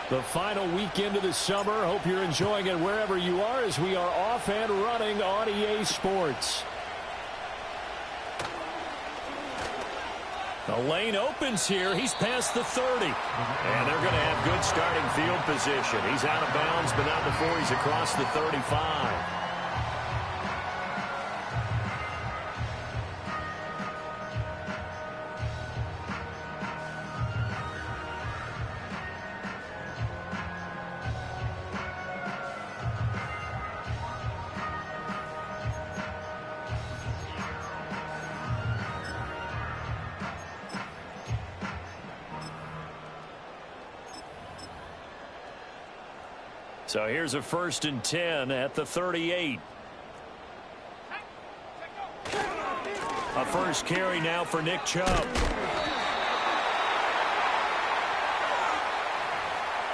The final weekend of the summer. Hope you're enjoying it wherever you are as we are off and running on EA Sports. The lane opens here. He's past the 30. And they're going to have good starting field position. He's out of bounds, but not before he's across the 35. So here's a 1st and 10 at the 38. A first carry now for Nick Chubb.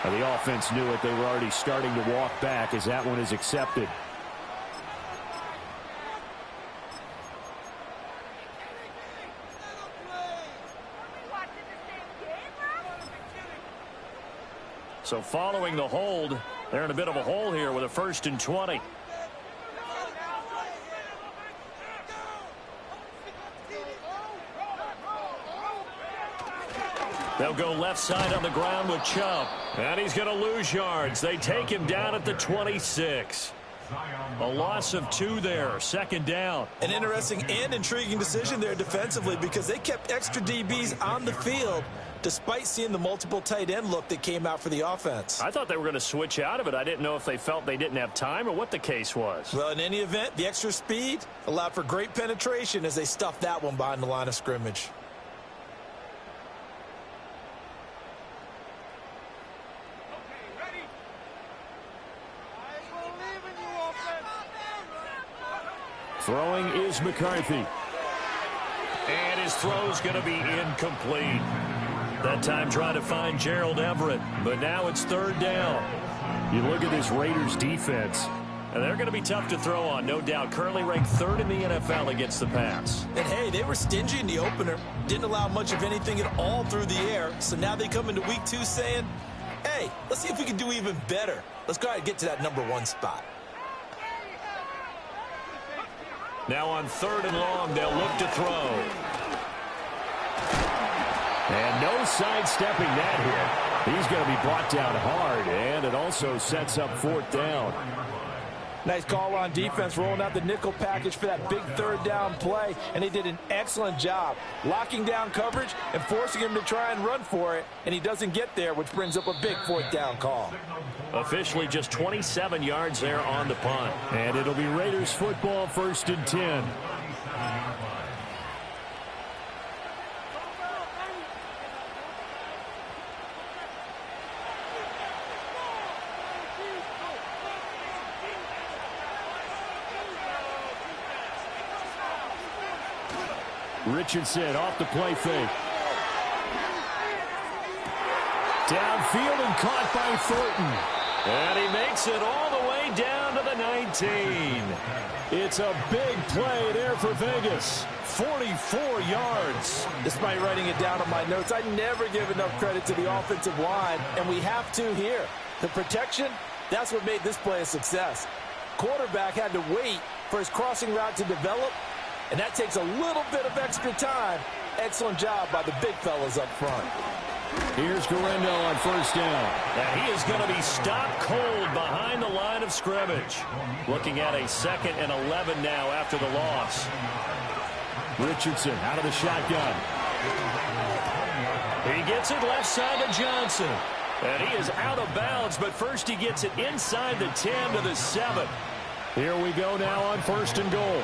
The offense knew it. They were already starting to walk back as that one is accepted. So following the hold, they're in a bit of a hole here with a 1st and 20. They'll go left side on the ground with Chubb. And he's going to lose yards. They take him down at the 26. A loss of 2 there. 2nd down. An interesting and intriguing decision there defensively because they kept extra DBs on the field despite seeing the multiple tight end look that came out for the offense. I thought they were going to switch out of it. I didn't know if they felt they didn't have time or what the case was. Well, in any event, the extra speed allowed for great penetration as they stuffed that one behind the line of scrimmage. Throwing is McCarthy. And his throw's going to be incomplete. That time trying to find Gerald Everett, but now it's 3rd down. You look at this Raiders defense, and they're going to be tough to throw on, no doubt. Currently ranked 3rd in the NFL against the pass. And hey, they were stingy in the opener. Didn't allow much of anything at all through the air. So now they come into week 2 saying, hey, let's see if we can do even better. Let's go ahead and get to that number 1 spot. Now on 3rd and long, they'll look to throw. And no sidestepping that hit. He's going to be brought down hard, and it also sets up 4th down. Nice call on defense, rolling out the nickel package for that big 3rd down play, and they did an excellent job locking down coverage and forcing him to try and run for it, and he doesn't get there, which brings up a big 4th down call. Officially just 27 yards there on the punt. And it'll be Raiders football, 1st and 10. Richardson off the play fake. Downfield and caught by Thornton. And he makes it all the way down to the 19. It's a big play there for Vegas. 44 yards. Despite writing it down on my notes, I never give enough credit to the offensive line, and we have to here. The protection, that's what made this play a success. Quarterback had to wait for his crossing route to develop, and that takes a little bit of extra time. Excellent job by the big fellas up front. Here's Guerendo on 1st down. And he is going to be stopped cold behind the line of scrimmage. Looking at a 2nd and 11 now after the loss. Richardson out of the shotgun. He gets it left side to Johnson. And he is out of bounds, but first he gets it inside the 10 to the 7. Here we go now on 1st and goal.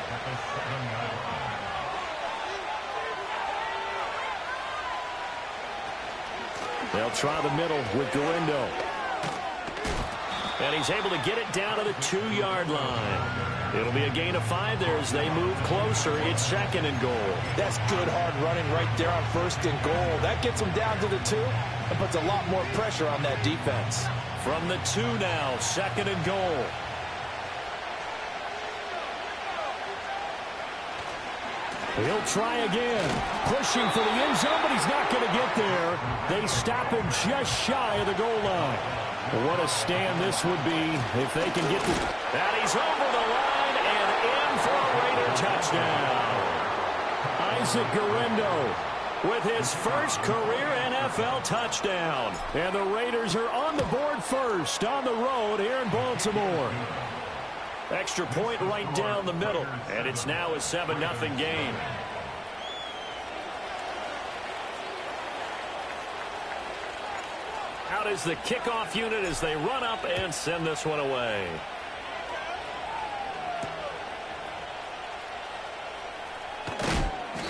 They'll try the middle with Guerendo. And he's able to get it down to the 2-yard line. It'll be a gain of 5 there as they move closer. It's 2nd and goal. That's good hard running right there on 1st and goal. That gets them down to the 2 and puts a lot more pressure on that defense. From the 2 now, 2nd and goal. He'll try again. Pushing for the end zone, but he's not going to get there. They stop him just shy of the goal line. What a stand this would be if they can get the... And he's over the line and in for a Raider touchdown. Isaac Guerendo with his first career NFL touchdown. And the Raiders are on the board first on the road here in Baltimore. Extra point right down the middle. And it's now a 7-0 game. Out is the kickoff unit as they run up and send this one away.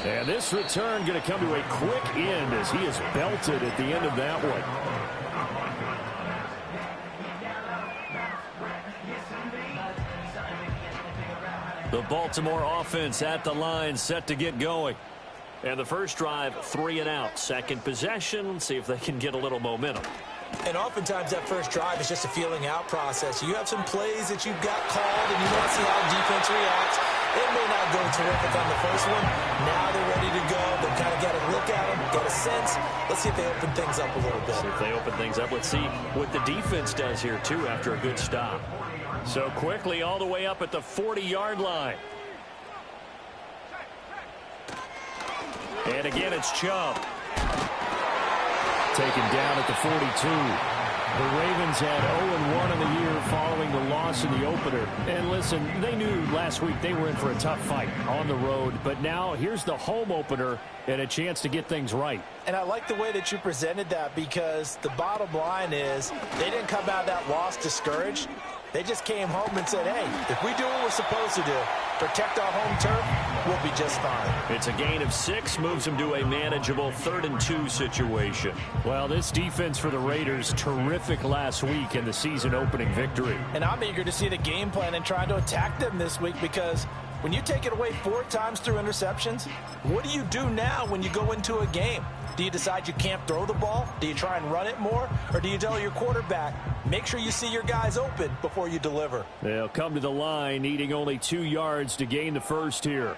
And this return going to come to a quick end as he is belted at the end of that one. The Baltimore offense at the line, set to get going. And the first drive, 3 and out. Second possession, let's see if they can get a little momentum. And oftentimes that first drive is just a feeling out process. You have some plays that you've got called, and you want to see how the defense reacts. It may not go terrific on the first one. Now they're ready to go. They've kind of got a look at them, get a sense. Let's see if they open things up a little bit. See if they open things up. Let's see what the defense does here, too, after a good stop. So quickly all the way up at the 40-yard line. And again, it's Chubb. Taken down at the 42. The Ravens had 0-1 in the year following the loss in the opener. And listen, they knew last week they were in for a tough fight on the road. But now here's the home opener and a chance to get things right. And I like the way that you presented that, because the bottom line is they didn't come out of that loss discouraged. They just came home and said, hey, if we do what we're supposed to do, protect our home turf, we'll be just fine. It's a gain of 6, moves them to a manageable 3rd and 2 situation. Well, this defense for the Raiders, terrific last week in the season-opening victory. And I'm eager to see the game plan and try to attack them this week, because when you take it away 4 times through interceptions, what do you do now when you go into a game? Do you decide you can't throw the ball? Do you try and run it more? Or do you tell your quarterback, make sure you see your guys open before you deliver? They'll come to the line, needing only 2 yards to gain the first here.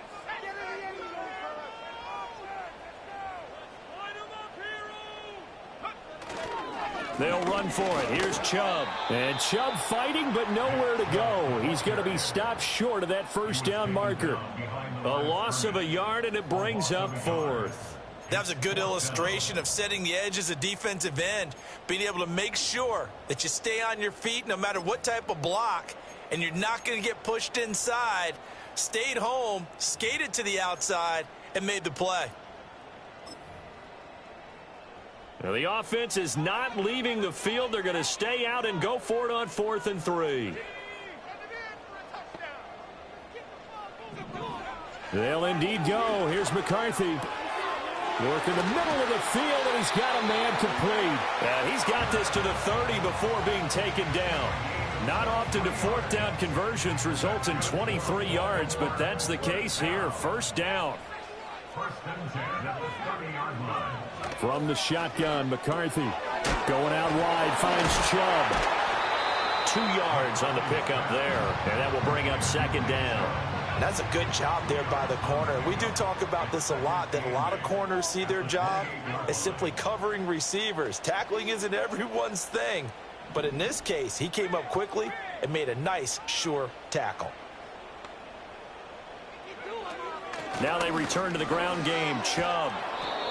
They'll run for it. Here's Chubb. And Chubb fighting, but nowhere to go. He's going to be stopped short of that first down marker. A loss of a yard, and it brings up 4th. That was a good illustration of setting the edge as a defensive end, being able to make sure that you stay on your feet no matter what type of block, and you're not going to get pushed inside. Stayed home, skated to the outside, and made the play. Now the offense is not leaving the field. They're going to stay out and go for it on 4th and 3. They'll indeed go. Here's McCarthy. Work in the middle of the field, and he's got a man complete. He's got this to the 30 before being taken down. Not often do 4th down conversions result in 23 yards, but that's the case here. First down. From the shotgun, McCarthy going out wide, finds Chubb. 2 yards on the pickup there, and that will bring up 2nd down. That's a good job there by the corner. We do talk about this a lot, that a lot of corners see their job as simply covering receivers. Tackling isn't everyone's thing. But in this case, he came up quickly and made a nice, sure tackle. Now they return to the ground game. Chubb.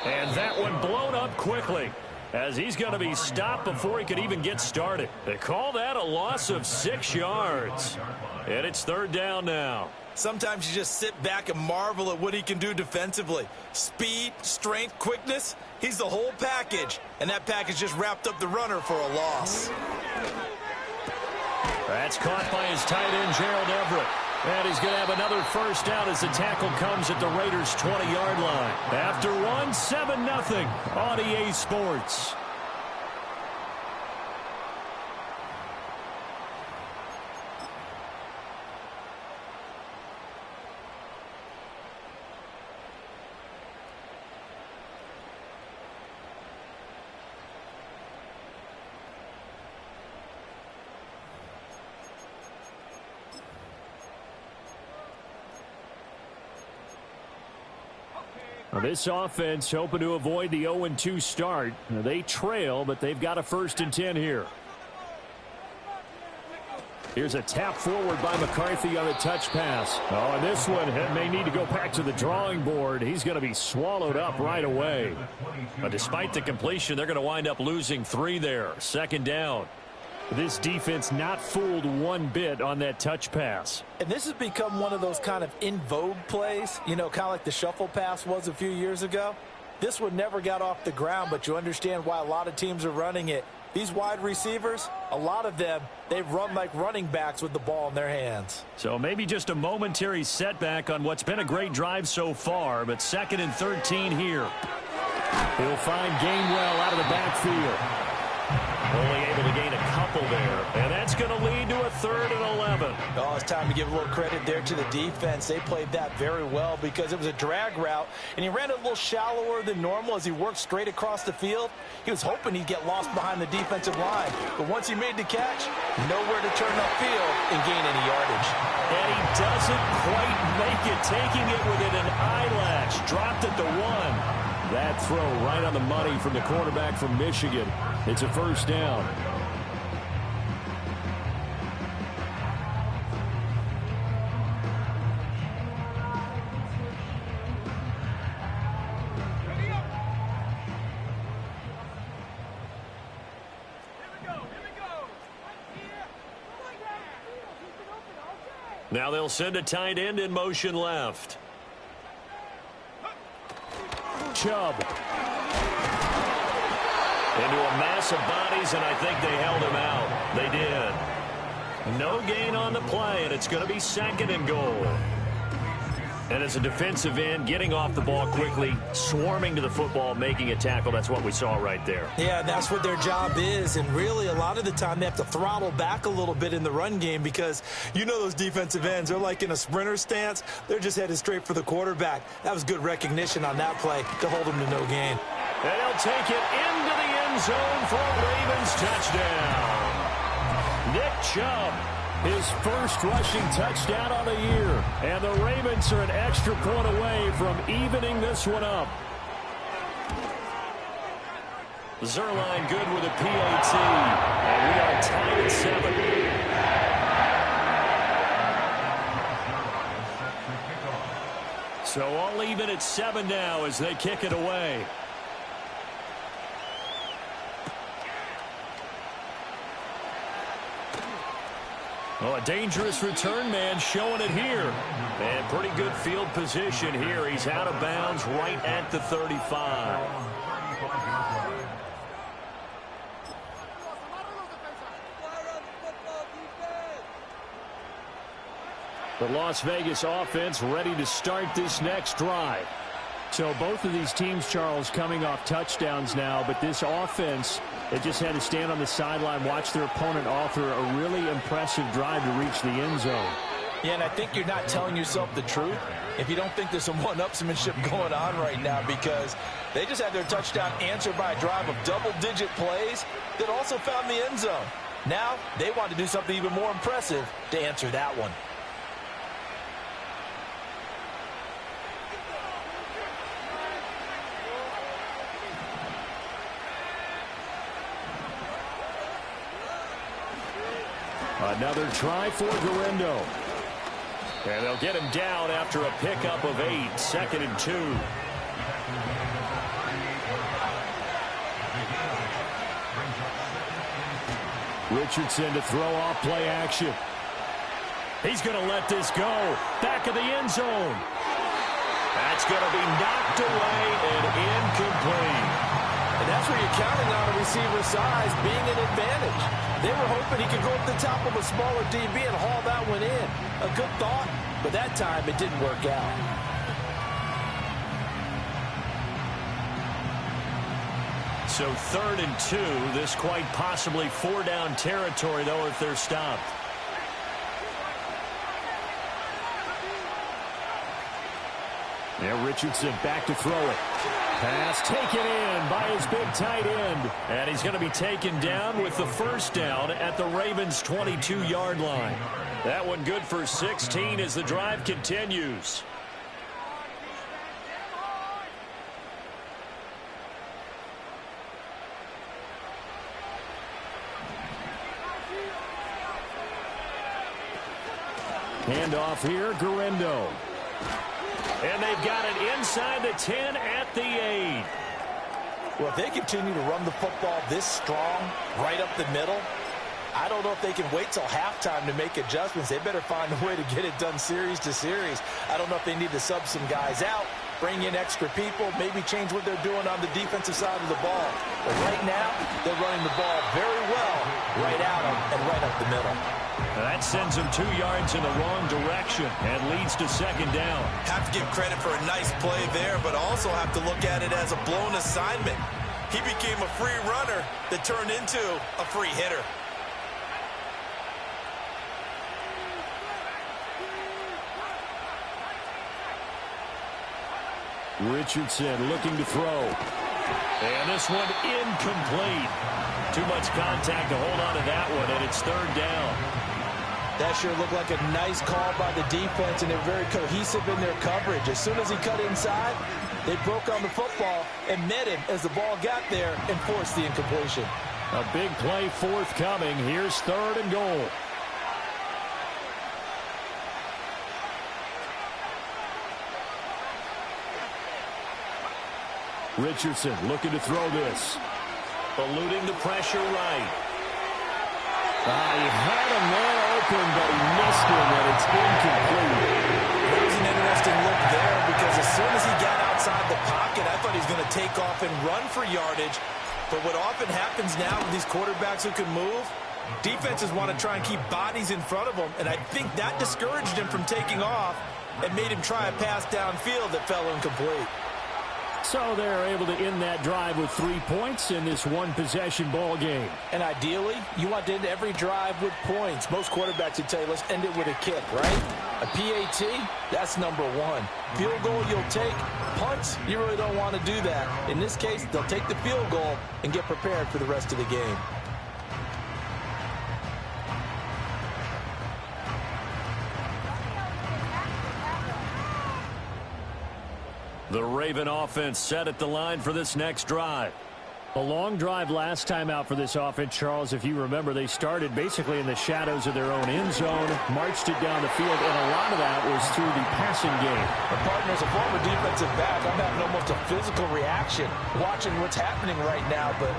And that one blown up quickly, as he's going to be stopped before he could even get started. They call that a loss of 6 yards. And it's 3rd down now. Sometimes you just sit back and marvel at what he can do defensively. Speed, strength, quickness, he's the whole package. And that package just wrapped up the runner for a loss. That's caught by his tight end, Gerald Everett. And he's going to have another first down as the tackle comes at the Raiders' 20-yard line. After one, 7-0 on EA Sports. Well, this offense hoping to avoid the 0-2 start. They trail, but they've got a 1st and 10 here. Here's a tap forward by McCarthy on the touch pass. Oh, and this one may need to go back to the drawing board. He's going to be swallowed up right away. But despite the completion, they're going to wind up losing 3 there. 2nd down. This defense not fooled one bit on that touch pass. And this has become one of those kind of in vogue plays, you know, kind of like the shuffle pass was a few years ago. This one never got off the ground, but you understand why a lot of teams are running it. These wide receivers, a lot of them, they run like running backs with the ball in their hands. So maybe just a momentary setback on what's been a great drive so far, but 2nd and 13 here. He'll find Gainwell out of the backfield. Only able to gain a couple there, and that's going to lead to a 3rd and 11. Oh, it's time to give a little credit there to the defense. They played that very well because it was a drag route, and he ran it a little shallower than normal as he worked straight across the field. He was hoping he'd get lost behind the defensive line, but once he made the catch, nowhere to turn upfield and gain any yardage. And he doesn't quite make it, taking it within an eyelash. Dropped at the 1. That throw right on the money from the quarterback from Michigan. It's a 1st down. Now they'll send a tight end in motion left. Chubb. Into a mass of bodies, and I think they held him out. They did. No gain on the play, and it's going to be 2nd and goal. And as a defensive end, getting off the ball quickly, swarming to the football, making a tackle, that's what we saw right there. Yeah, that's what their job is, and really a lot of the time they have to throttle back a little bit in the run game because you know those defensive ends, they're like in a sprinter stance. They're just headed straight for the quarterback. That was good recognition on that play to hold them to no gain. And they'll take it into the end zone for a Ravens touchdown. Nick Chubb, his 1st rushing touchdown on the year. And the Ravens are an extra point away from evening this one up. Zuerlein good with a PAT. And we are tied at 7. So all even at 7 now as they kick it away. Oh, a dangerous return man showing it here. And pretty good field position here. He's out of bounds right at the 35. The Las Vegas offense ready to start this next drive. So both of these teams, Charles, coming off touchdowns now, but this offense, they just had to stand on the sideline, watch their opponent author a really impressive drive to reach the end zone. Yeah, and I think you're not telling yourself the truth if you don't think there's some one-upsmanship going on right now because they just had their touchdown answered by a drive of double-digit plays that also found the end zone. Now they want to do something even more impressive to answer that one. Another try for Guerendo. And they'll get him down after a pickup of 8. 2nd and 2. Richardson to throw off play action. He's going to let this go. Back of the end zone. That's going to be knocked away and incomplete. And that's where you're counting on a receiver's size being an advantage. They were hoping he could go up the top of a smaller DB and haul that one in. A good thought, but that time it didn't work out. So 3rd and 2. This quite possibly 4-down territory, though, if they're stopped. Now Richardson back to throw it. Pass taken in by his big tight end. And he's going to be taken down with the 1st down at the Ravens' 22-yard line. That one good for 16 as the drive continues. Handoff here, Guerrero. And they've got it inside the 10 at the 8. Well, if they continue to run the football this strong, right up the middle, I don't know if they can wait till halftime to make adjustments. They better find a way to get it done series to series. I don't know if they need to sub some guys out, bring in extra people, maybe change what they're doing on the defensive side of the ball. But right now, they're running the ball very well right at them and right up the middle. That sends them 2 yards in the wrong direction and leads to second down. Have to give credit for a nice play there, but also have to look at it as a blown assignment. He became a free runner that turned into a free hitter. Richardson looking to throw. And this one incomplete. Too much contact to hold on to that one, and it's third down. That sure looked like a nice call by the defense, and they're very cohesive in their coverage. As soon as he cut inside, they broke on the football and met him as the ball got there and forced the incompletion. A big play forthcoming. Here's third and goal. Richardson looking to throw this. Eluding the pressure right. He had him there open, but he missed him, and it's incomplete. That was an interesting look there because as soon as he got outside the pocket, I thought he was going to take off and run for yardage. But what often happens now with these quarterbacks who can move, defenses want to try and keep bodies in front of them, and I think that discouraged him from taking off and made him try a pass downfield that fell incomplete. So they're able to end that drive with 3 points in this one-possession ball game. And ideally, you want to end every drive with points. Most quarterbacks would tell you, let's end it with a kick, right? A PAT, that's number one. Field goal you'll take. Punts, you really don't want to do that. In this case, they'll take the field goal and get prepared for the rest of the game. The Raven offense set at the line for this next drive. A long drive last time out for this offense, Charles. If you remember, they started basically in the shadows of their own end zone, marched it down the field, and a lot of that was through the passing game. The partner's a former defensive back. I'm having almost a physical reaction watching what's happening right now, but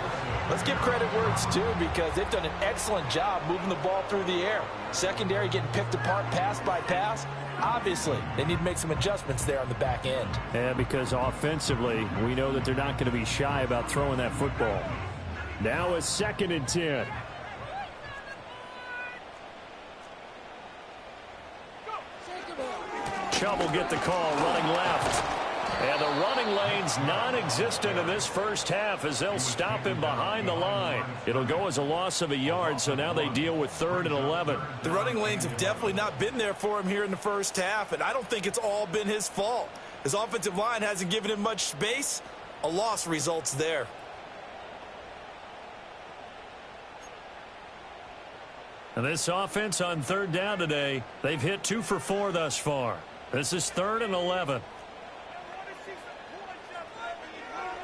let's give credit where it's due because they've done an excellent job moving the ball through the air. Secondary getting picked apart pass by pass. Obviously, they need to make some adjustments there on the back end. Yeah, because offensively, we know that they're not going to be shy about throwing that football. Now a 2nd and 10. Chubb will get the call running left. And the running lane's non-existent in this first half as they'll stop him behind the line. It'll go as a loss of a yard, so now they deal with 3rd and 11. The running lanes have definitely not been there for him here in the first half, and I don't think it's all been his fault. His offensive line hasn't given him much space. A loss results there. And this offense on 3rd down today, they've hit 2 for 4 thus far. This is 3rd and 11.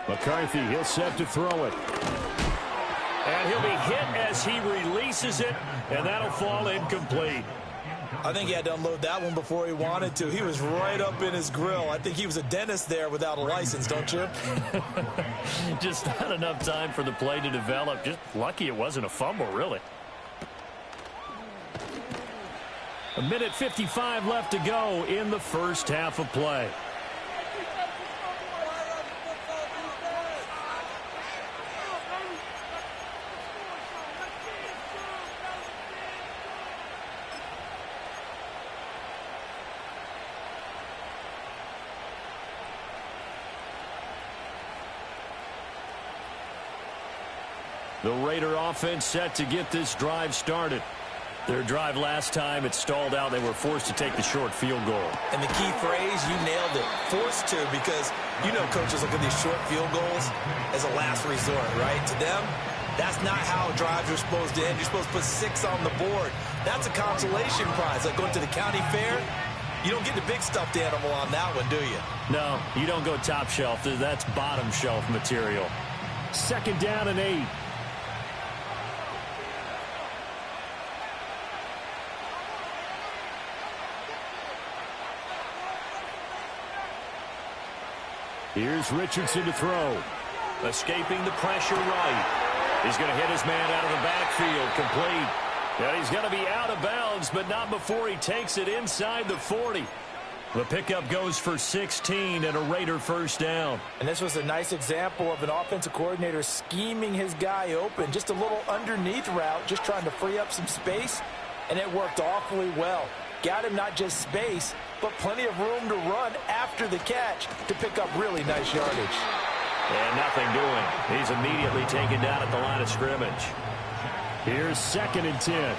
McCarthy, he'll set to throw it. And he'll be hit as he releases it, and that'll fall incomplete. I think he had to unload that one before he wanted to. He was right up in his grill. I think he was a dentist there without a license, don't you? Just not enough time for the play to develop. Just lucky it wasn't a fumble, really. 1:55 left to go in the first half of play. The Raider offense set to get this drive started. Their drive last time, it stalled out. They were forced to take the short field goal. And the key phrase, you nailed it, forced to, because you know coaches look at these short field goals as a last resort, right? To them, that's not how drives are supposed to end. You're supposed to put 6 on the board. That's a consolation prize. Like going to the county fair, you don't get the big stuffed animal on that one, do you? No, you don't go top shelf. That's bottom shelf material. 2nd down and 8. Here's Richardson to throw. Escaping the pressure right. He's going to hit his man out of the backfield. Complete. And he's going to be out of bounds, but not before he takes it inside the 40. The pickup goes for 16 and a Raider first down. And this was a nice example of an offensive coordinator scheming his guy open. Just a little underneath route, just trying to free up some space, and it worked awfully well. Got him not just space, but plenty of room to run after the catch to pick up really nice yardage. And nothing doing. He's immediately taken down at the line of scrimmage. Here's 2nd and 10.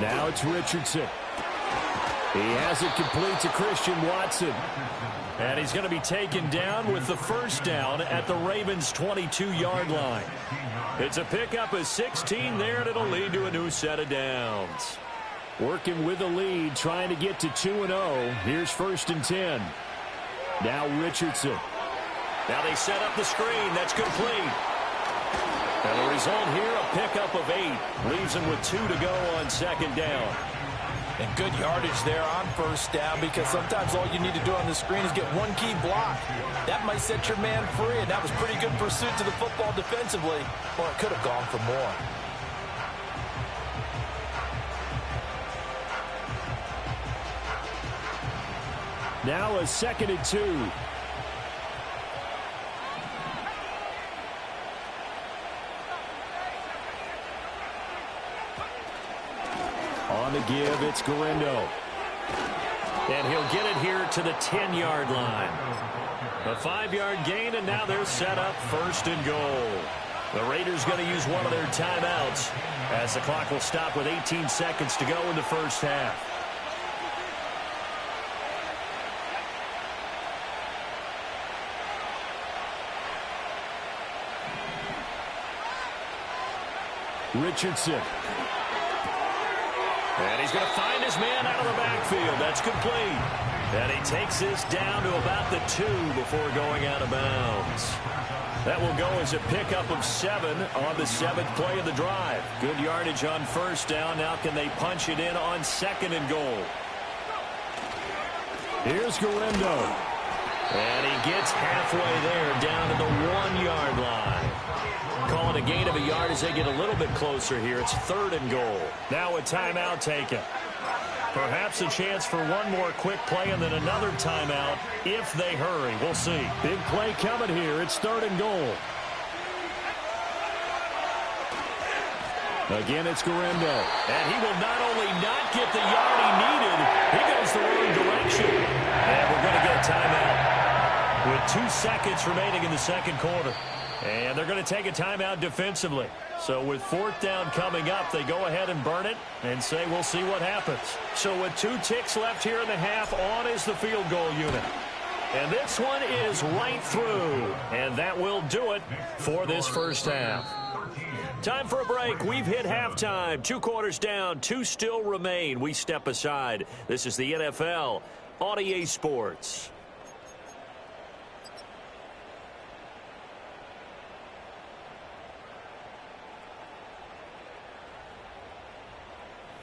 Now it's Richardson. He has it complete to Christian Watson. And he's going to be taken down with the first down at the Ravens' 22-yard line. It's a pickup of 16 there, and it'll lead to a new set of downs. Working with the lead, trying to get to 2-0. Here's 1st and 10. Now Richardson. Now they set up the screen. That's complete. And the result here, a pickup of 8. Leaves him with 2 to go on 2nd down. And good yardage there on 1st down, because sometimes all you need to do on the screen is get one key block. That might set your man free, and that was pretty good pursuit to the football defensively. Or it could have gone for more. Now a 2nd and 2. On the give, it's Guerendo. And he'll get it here to the 10-yard line. A 5-yard gain, and now they're set up 1st and goal. The Raiders going to use one of their timeouts as the clock will stop with 18 seconds to go in the first half. Richardson. And he's going to find his man out of the backfield. That's complete. And he takes this down to about the 2 before going out of bounds. That will go as a pickup of 7 on the 7th play of the drive. Good yardage on 1st down. Now can they punch it in on 2nd and goal? Here's Guerendo. And he gets halfway there down to the 1-yard line. Call it a gain of a yard as they get a little bit closer here. It's 3rd and goal. Now a timeout taken. Perhaps a chance for one more quick play and then another timeout if they hurry. We'll see. Big play coming here. It's 3rd and goal. Again, it's Guerendo. And he will not only not get the yard he needed, he goes the wrong direction. And we're going to get a timeout with 2 seconds remaining in the 2nd quarter. And they're going to take a timeout defensively. So with 4th down coming up, they go ahead and burn it and say we'll see what happens. So with 2 ticks left here in the half, on is the field goal unit. And this one is right through. And that will do it for this first half. Time for a break. We've hit halftime. 2 quarters down, 2 still remain. We step aside. This is the NFL on EA Sports.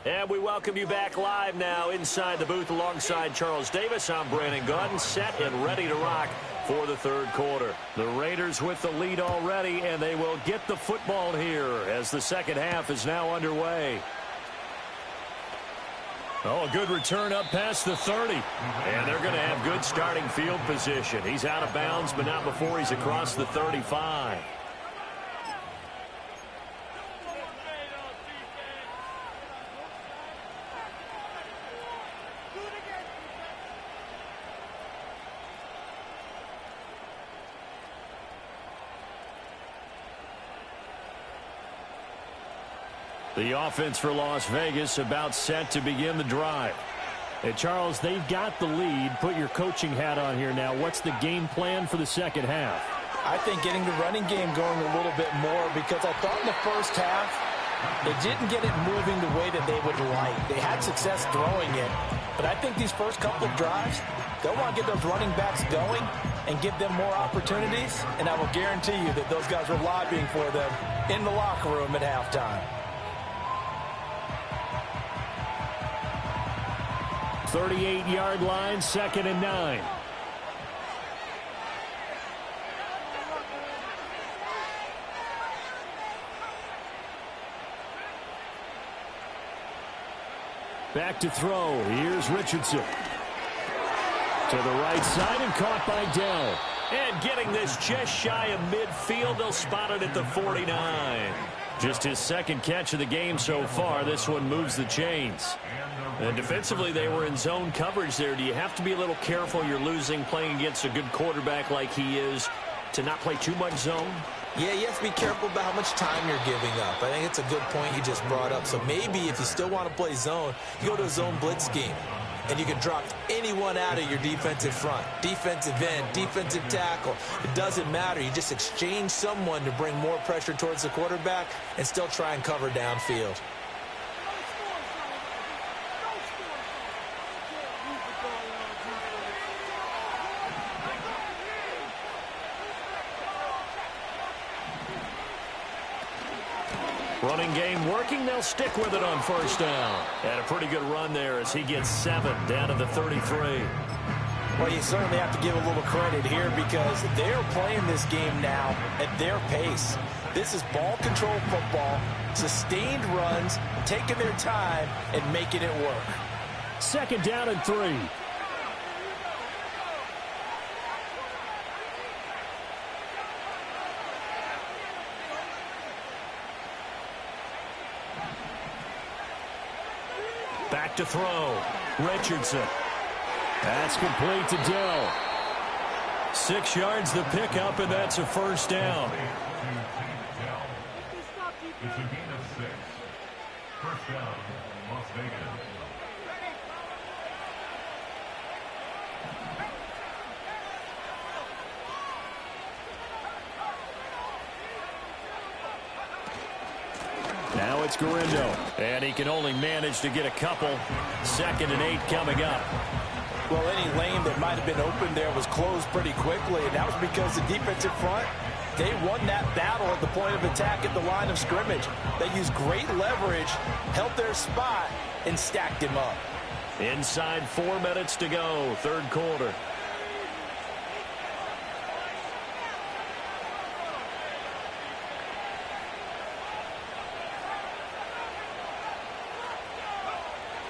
And we welcome you back live now inside the booth alongside Charles Davis. I'm Brandon Gaudin, set and ready to rock for the 3rd quarter. The Raiders with the lead already, and they will get the football here as the 2nd half is now underway. Oh, a good return up past the 30. And they're going to have good starting field position. He's out of bounds, but not before he's across the 35. The offense for Las Vegas about set to begin the drive. And Charles, they've got the lead. Put your coaching hat on here now. What's the game plan for the 2nd half? I think getting the running game going a little bit more, because I thought in the first half they didn't get it moving the way that they would like. They had success throwing it, but I think these first couple of drives, they'll want to get those running backs going and give them more opportunities, and I will guarantee you that those guys were lobbying for them in the locker room at halftime. 38-yard line, 2nd and 9. Back to throw. Here's Richardson. To the right side and caught by Dell. And getting this just shy of midfield. They'll spot it at the 49. Just his second catch of the game so far. This one moves the chains. And defensively, they were in zone coverage there. Do you have to be a little careful? You're losing playing against a good quarterback like he is to not play too much zone? Yeah, you have to be careful about how much time you're giving up. I think it's a good point you just brought up. So maybe if you still want to play zone, you go to a zone blitz scheme. And you can drop anyone out of your defensive front. Defensive end, defensive tackle. It doesn't matter. You just exchange someone to bring more pressure towards the quarterback and still try and cover downfield. Running game working. They'll stick with it on first down. And a pretty good run there as he gets 7 down to the 33. Well, you certainly have to give a little credit here because they're playing this game now at their pace. This is ball control football, sustained runs, taking their time and making it work. 2nd down and 3. Back to throw. Richardson. That's complete to Dell. 6 yards the pickup, and that's a first down. It's a gain of 6. First down, Las Vegas. Now it's Garindo, and he can only manage to get a couple. 2nd and 8 coming up. Well, any lane that might have been open there was closed pretty quickly, and that was because the defensive front, they won that battle at the point of attack at the line of scrimmage. They used great leverage, held their spot, and stacked him up. Inside 4 minutes to go, 3rd quarter.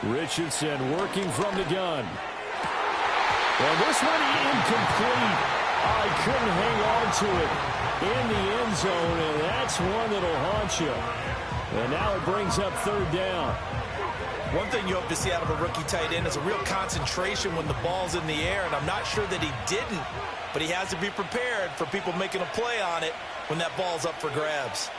Richardson working from the gun. And this one incomplete. I couldn't hang on to it in the end zone, and that's one that'll haunt you. And now it brings up 3rd down. One thing you hope to see out of a rookie tight end is a real concentration when the ball's in the air, and I'm not sure that he didn't, but he has to be prepared for people making a play on it when that ball's up for grabs.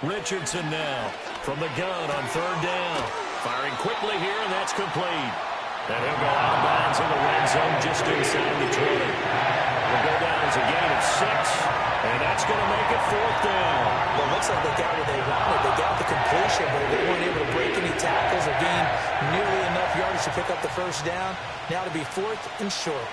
Richardson now from the gun on 3rd down. Firing quickly here, and that's complete. And he'll go out of bounds in the red zone just inside the 20. Will go down as a gain of 6, and that's going to make it 4th down. Well, it looks like they got what they wanted. They got the completion, but they weren't able to break any tackles or gain nearly enough yards to pick up the first down. Now to be 4th and short.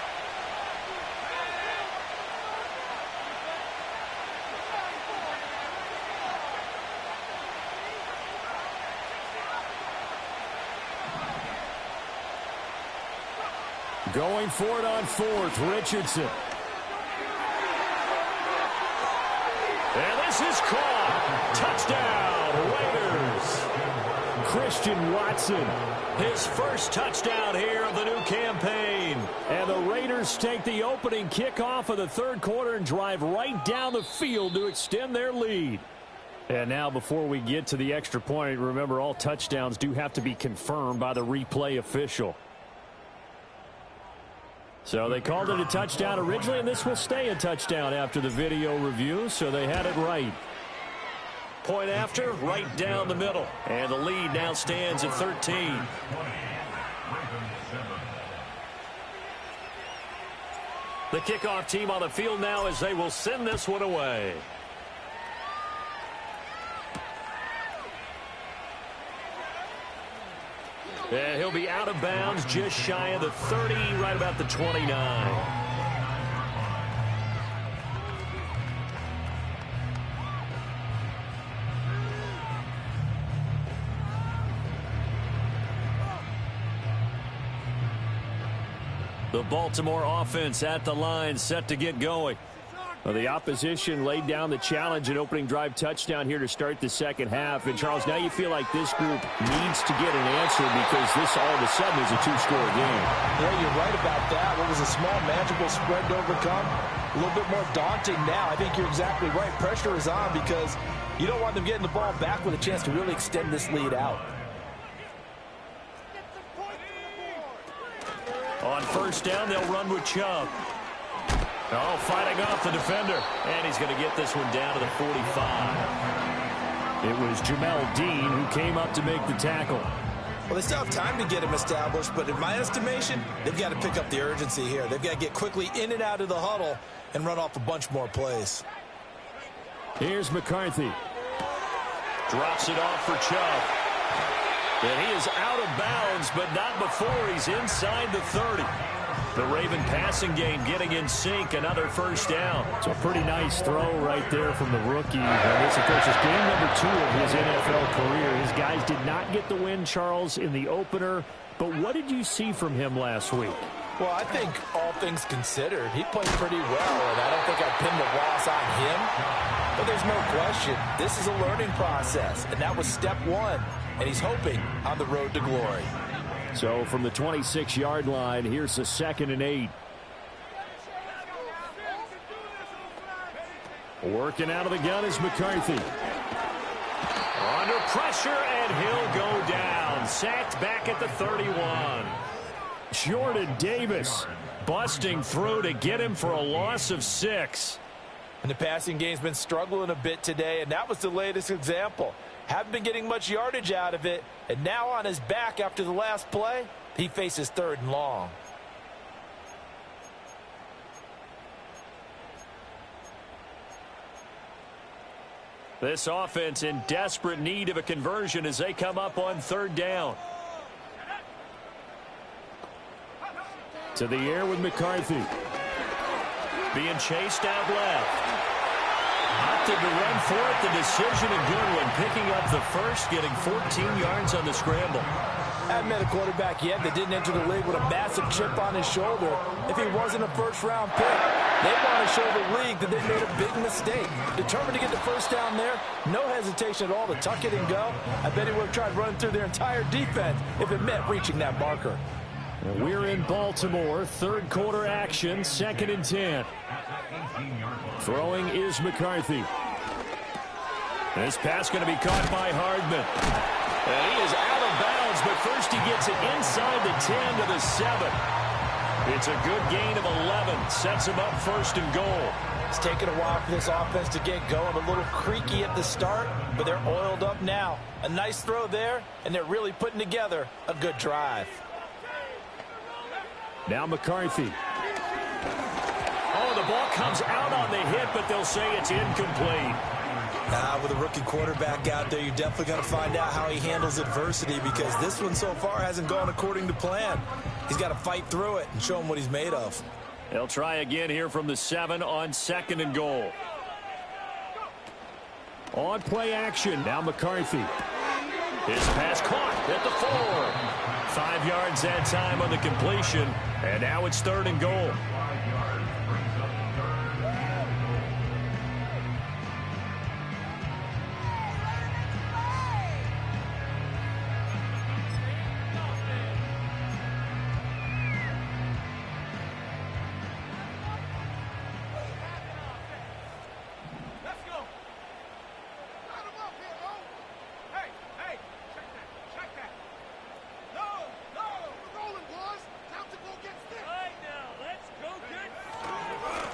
Going for it on 4th, Richardson. And this is caught. Touchdown, Raiders. Christian Watson, his first touchdown here of the new campaign. And the Raiders take the opening kickoff of the 3rd quarter and drive right down the field to extend their lead. And now before we get to the extra point, remember all touchdowns do have to be confirmed by the replay official. So they called it a touchdown originally, and this will stay a touchdown after the video review, so they had it right. Point after, right down the middle. And the lead now stands at 13. The kickoff team on the field now as they will send this one away. And he'll be out of bounds just shy of the 30, right about the 29. The Baltimore offense at the line, set to get going. Well, the opposition laid down the challenge and opening drive touchdown here to start the second half. And, Charles, now you feel like this group needs to get an answer because this all of a sudden is a two-score game. Yeah, you're right about that. What was a small, manageable spread to overcome, a little bit more daunting now. I think you're exactly right. Pressure is on because you don't want them getting the ball back with a chance to really extend this lead out. On first down, they'll run with Chubb. Oh, fighting off the defender. And he's going to get this one down to the 45. It was Jamel Dean who came up to make the tackle. Well, they still have time to get him established, but in my estimation, they've got to pick up the urgency here. They've got to get quickly in and out of the huddle and run off a bunch more plays. Here's McCarthy. Drops it off for Chubb. And he is out of bounds, but not before he's inside the 30. The Raven passing game getting in sync, another first down. It's a pretty nice throw right there from the rookie. And this, of course, is game number 2 of his NFL career. His guys did not get the win, Charles, in the opener. But what did you see from him last week? Well, I think all things considered, he played pretty well, and I don't think I pinned the loss on him. But there's no question, this is a learning process, and that was step 1. And he's hoping on the road to glory. So from the 26-yard line, here's the 2nd and 8. Working out of the gun is McCarthy. Under pressure, and he'll go down. Sacked back at the 31. Jordan Davis busting through to get him for a loss of 6. And the passing game's been struggling a bit today, and that was the latest example. Haven't been getting much yardage out of it, and now on his back after the last play, he faces 3rd and long. This offense in desperate need of a conversion as they come up on 3rd down. To the air with McCarthy. Being chased out left. Opted to run for it. The decision, a good one. Picking up the first, getting 14 yards on the scramble. I haven't met a quarterback yet that didn't enter the league with a massive chip on his shoulder if he wasn't a first-round pick. They want to show the league that they made a big mistake. Determined to get the first down there, no hesitation at all to tuck it and go. I bet he would have tried running through their entire defense if it meant reaching that marker. We're in Baltimore, 3rd quarter action, 2nd and 10. Throwing is McCarthy. This pass going to be caught by Hardman. And he is out of bounds, but first he gets it inside the 10 to the 7. It's a good gain of 11. Sets him up 1st and goal. It's taken a while for this offense to get going. A little creaky at the start, but they're oiled up now. A nice throw there, and they're really putting together a good drive. Now McCarthy. Oh, the ball comes out on the hit, but they'll say it's incomplete. With a rookie quarterback out there, you're definitely going to find out how he handles adversity because this one so far hasn't gone according to plan. He's got to fight through it and show him what he's made of. They'll try again here from the 7 on 2nd and goal. On play action, now McCarthy. His pass caught at the 4. 5 yards that time on the completion, and now it's 3rd and goal.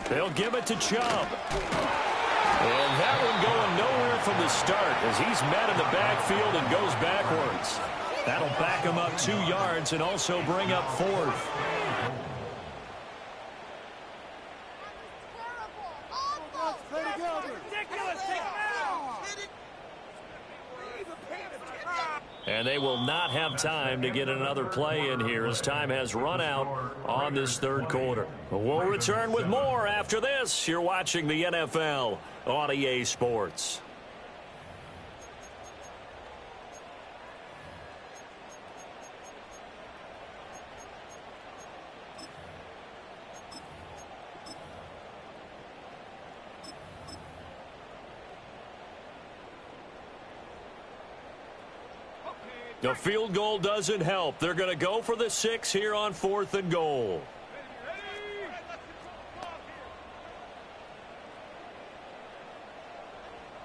They'll give it to Chubb. And that one going nowhere from the start as he's met in the backfield and goes backwards. That'll back him up 2 yards and also bring up 4th. And they will not have time to get another play in here as time has run out on this 3rd quarter. We'll return with more after this. You're watching the NFL on EA Sports. The field goal doesn't help. They're going to go for the 6 here on 4th and goal.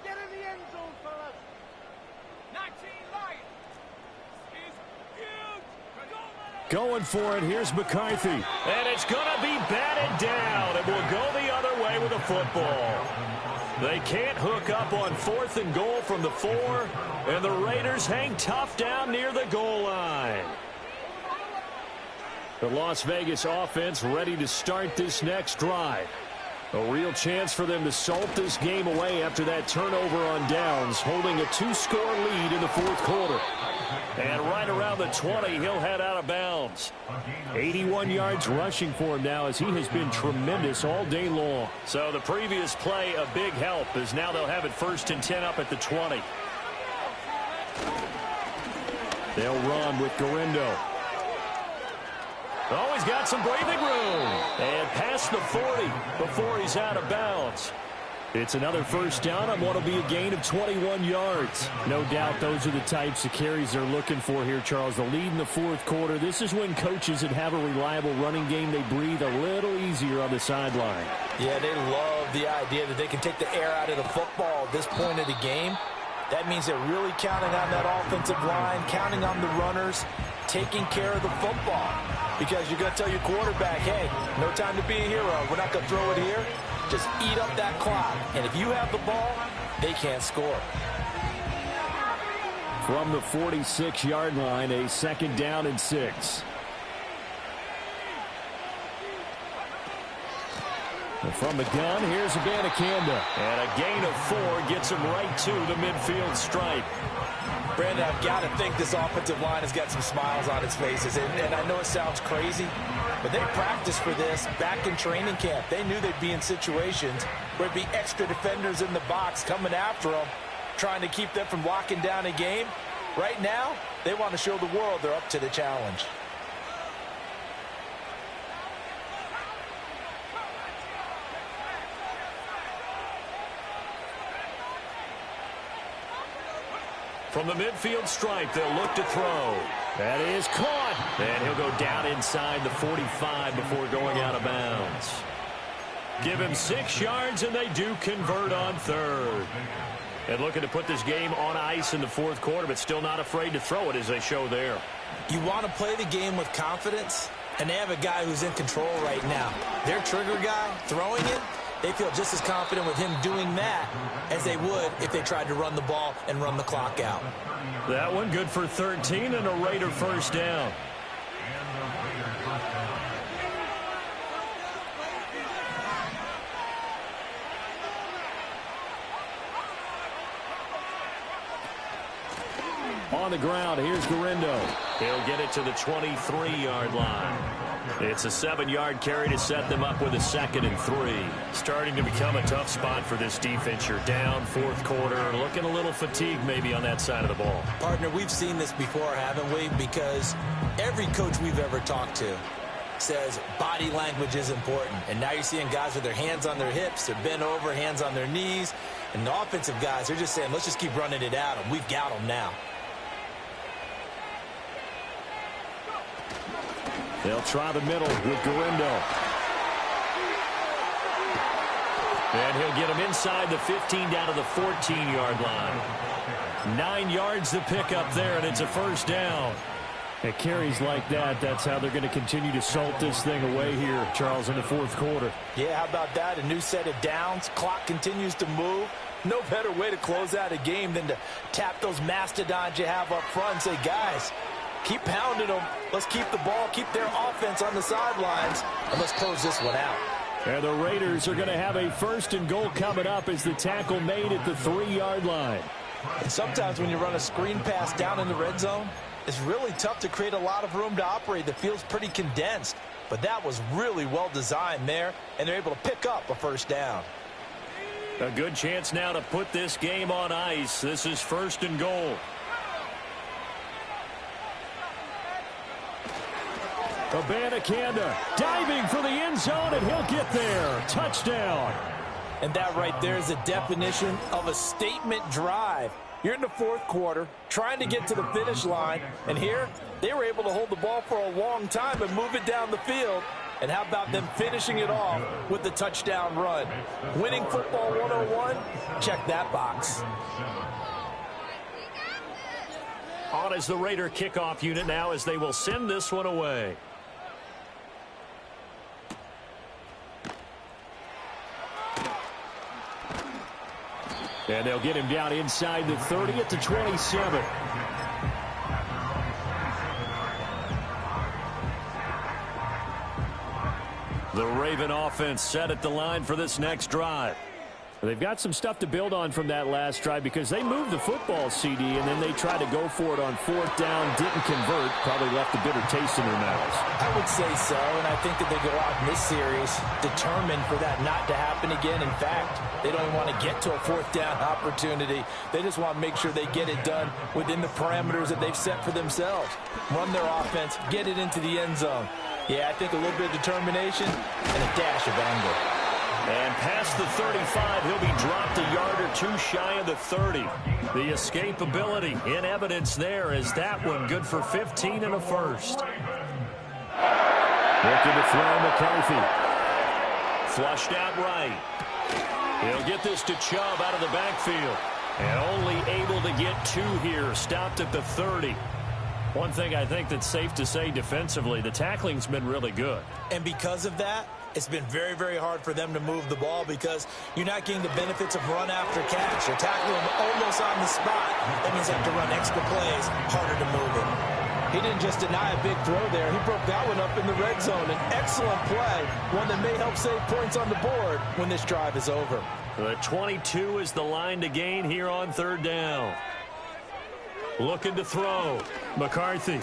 Get in the end zone, fellas. 19 Lions. Is huge. Going for it. Here's McCarthy. And it's going to be batted down. It will go the other way with a football. They can't hook up on 4th and goal from the 4, and the Raiders hang tough down near the goal line. The Las Vegas offense ready to start this next drive. A real chance for them to salt this game away after that turnover on downs, holding a 2-score lead in the 4th quarter. And right around the 20, he'll head out of bounds. 81 yards rushing for him now as he has been tremendous all day long. So the previous play, a big help, as now they'll have it 1st and 10 up at the 20. They'll run with Garindo. Oh, he's got some breathing room. And past the 40 before he's out of bounds. It's another first down on what will be a gain of 21 yards. No doubt those are the types of carries they're looking for here, Charles. The lead in the 4th quarter. This is when coaches that have a reliable running game, they breathe a little easier on the sideline. Yeah, they love the idea that they can take the air out of the football at this point of the game. That means they're really counting on that offensive line, counting on the runners, taking care of the football. Because you're going to tell your quarterback, hey, no time to be a hero. We're not going to throw it here. Just eat up that clock. And if you have the ball, they can't score. From the 46-yard line, a 2nd down and 6. And from the gun, here's Abanikanda. And a gain of 4 gets him right to the midfield stripe. Brandon, I've got to think this offensive line has got some smiles on its faces. And I know it sounds crazy, but they practiced for this back in training camp. They knew they'd be in situations where it'd be extra defenders in the box coming after them, trying to keep them from locking down a game. Right now, they want to show the world they're up to the challenge. From the midfield stripe, they'll look to throw. That is caught. And he'll go down inside the 45 before going out of bounds. Give him 6 yards, and they do convert on 3rd. And looking to put this game on ice in the 4th quarter, but still not afraid to throw it as they show there. You want to play the game with confidence, and they have a guy who's in control right now. Their trigger guy throwing it, they feel just as confident with him doing that as they would if they tried to run the ball and run the clock out. That one good for 13 and a Raider first down. On the ground, here's Garindo. He'll get it to the 23-yard line. It's a 7-yard carry to set them up with a 2nd and 3. Starting to become a tough spot for this defense. You're down 4th quarter, looking a little fatigued maybe on that side of the ball. Partner, we've seen this before, haven't we? Because every coach we've ever talked to says body language is important. And now you're seeing guys with their hands on their hips, they're bent over, hands on their knees. And the offensive guys, they're just saying, let's just keep running it at them. We've got them now. They'll try the middle with Garindo. And he'll get him inside the 15 down to the 14-yard line. 9 yards to pick up there, and it's a first down. At carries like that, that's how they're going to continue to salt this thing away here, Charles, in the 4th quarter. Yeah, how about that? A new set of downs. Clock continues to move. No better way to close out a game than to tap those mastodons you have up front and say, guys, keep pounding them. Let's keep the ball, keep their offense on the sidelines, and let's close this one out. And the Raiders are going to have a 1st and goal coming up as the tackle made at the 3-yard line. And sometimes when you run a screen pass down in the red zone, it's really tough to create a lot of room to operate. The field's pretty condensed, but that was really well designed there, and they're able to pick up a first down. A good chance now to put this game on ice. This is 1st and goal. Abanikanda diving for the end zone, and he'll get there. Touchdown. And that right there is a definition of a statement drive. You're in the fourth quarter, trying to get to the finish line, and here they were able to hold the ball for a long time and move it down the field. And how about them finishing it off with the touchdown run? Winning football 101, check that box. On is the Raider kickoff unit now as they will send this one away. And they'll get him down inside the 30 at the 27. The Raven offense set at the line for this next drive. They've got some stuff to build on from that last drive because they moved the football, CD, and then they tried to go for it on fourth down, didn't convert, probably left a bitter taste in their mouths. I would say so, and I think that they go out in this series determined for that not to happen again. In fact, they don't even want to get to a fourth down opportunity. They just want to make sure they get it done within the parameters that they've set for themselves. Run their offense, get it into the end zone. Yeah, I think a little bit of determination and a dash of anger. And past the 35, he'll be dropped a yard or two shy of the 30. The escapability in evidence there as that one good for 15 and a first. Looking to throw McCarthy. Flushed out right. He'll get this to Chubb out of the backfield. And only able to get two here, stopped at the 30. One thing I think that's safe to say defensively, the tackling's been really good. And because of that, it's been very, very hard for them to move the ball because you're not getting the benefits of run after catch. You're tackling them almost on the spot. That means you have to run extra plays, harder to move it. He didn't just deny a big throw there. He broke that one up in the red zone. An excellent play, one that may help save points on the board when this drive is over. The 22 is the line to gain here on third down. Looking to throw. McCarthy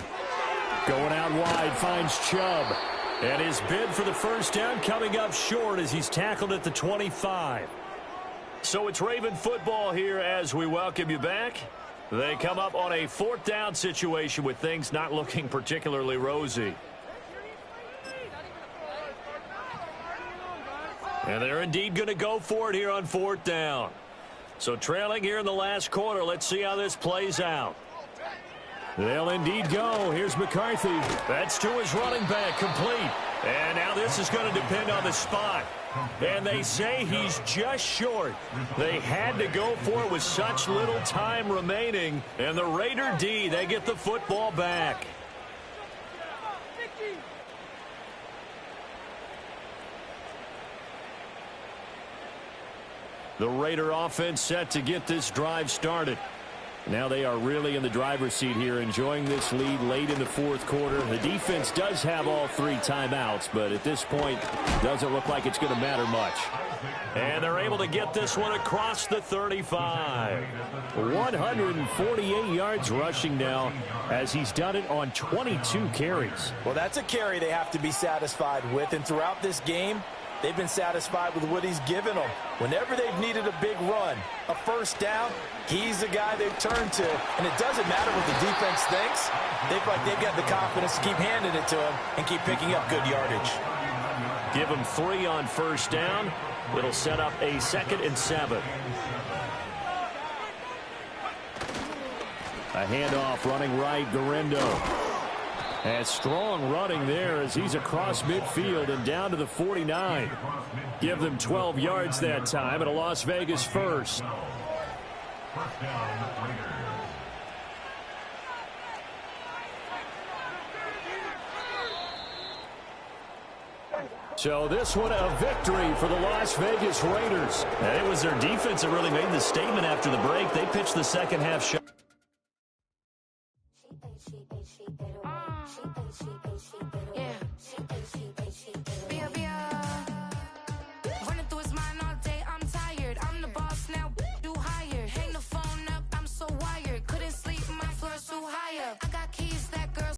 going out wide, finds Chubb. And his bid for the first down coming up short as he's tackled at the 25. So it's Raven football here as we welcome you back. They come up on a fourth down situation with things not looking particularly rosy. And they're indeed going to go for it here on fourth down. So trailing here in the last quarter, let's see how this plays out. They'll indeed go. Here's McCarthy. That's to his running back, complete. And now this is going to depend on the spot. And they say he's just short. They had to go for it with such little time remaining. And the Raider D, they get the football back. The Raider offense set to get this drive started. Now they are really in the driver's seat here, enjoying this lead late in the fourth quarter. The defense does have all three timeouts, but at this point, doesn't look like it's going to matter much. And they're able to get this one across the 35. 148 yards rushing now as he's done it on 22 carries. Well, that's a carry they have to be satisfied with, and throughout this game, they've been satisfied with what he's given them. Whenever they've needed a big run, a first down, he's the guy they've turned to. And it doesn't matter what the defense thinks. They feel like they've got the confidence to keep handing it to him and keep picking up good yardage. Give him 3 on first down. It'll set up a 2nd and 7. A handoff running right, Guerendo. And strong running there as he's across midfield and down to the 49. Give them 12 yards that time and a Las Vegas first. First down, Raiders. So this one a victory for the Las Vegas Raiders. And it was their defense that really made the statement after the break. They pitched the second half shot.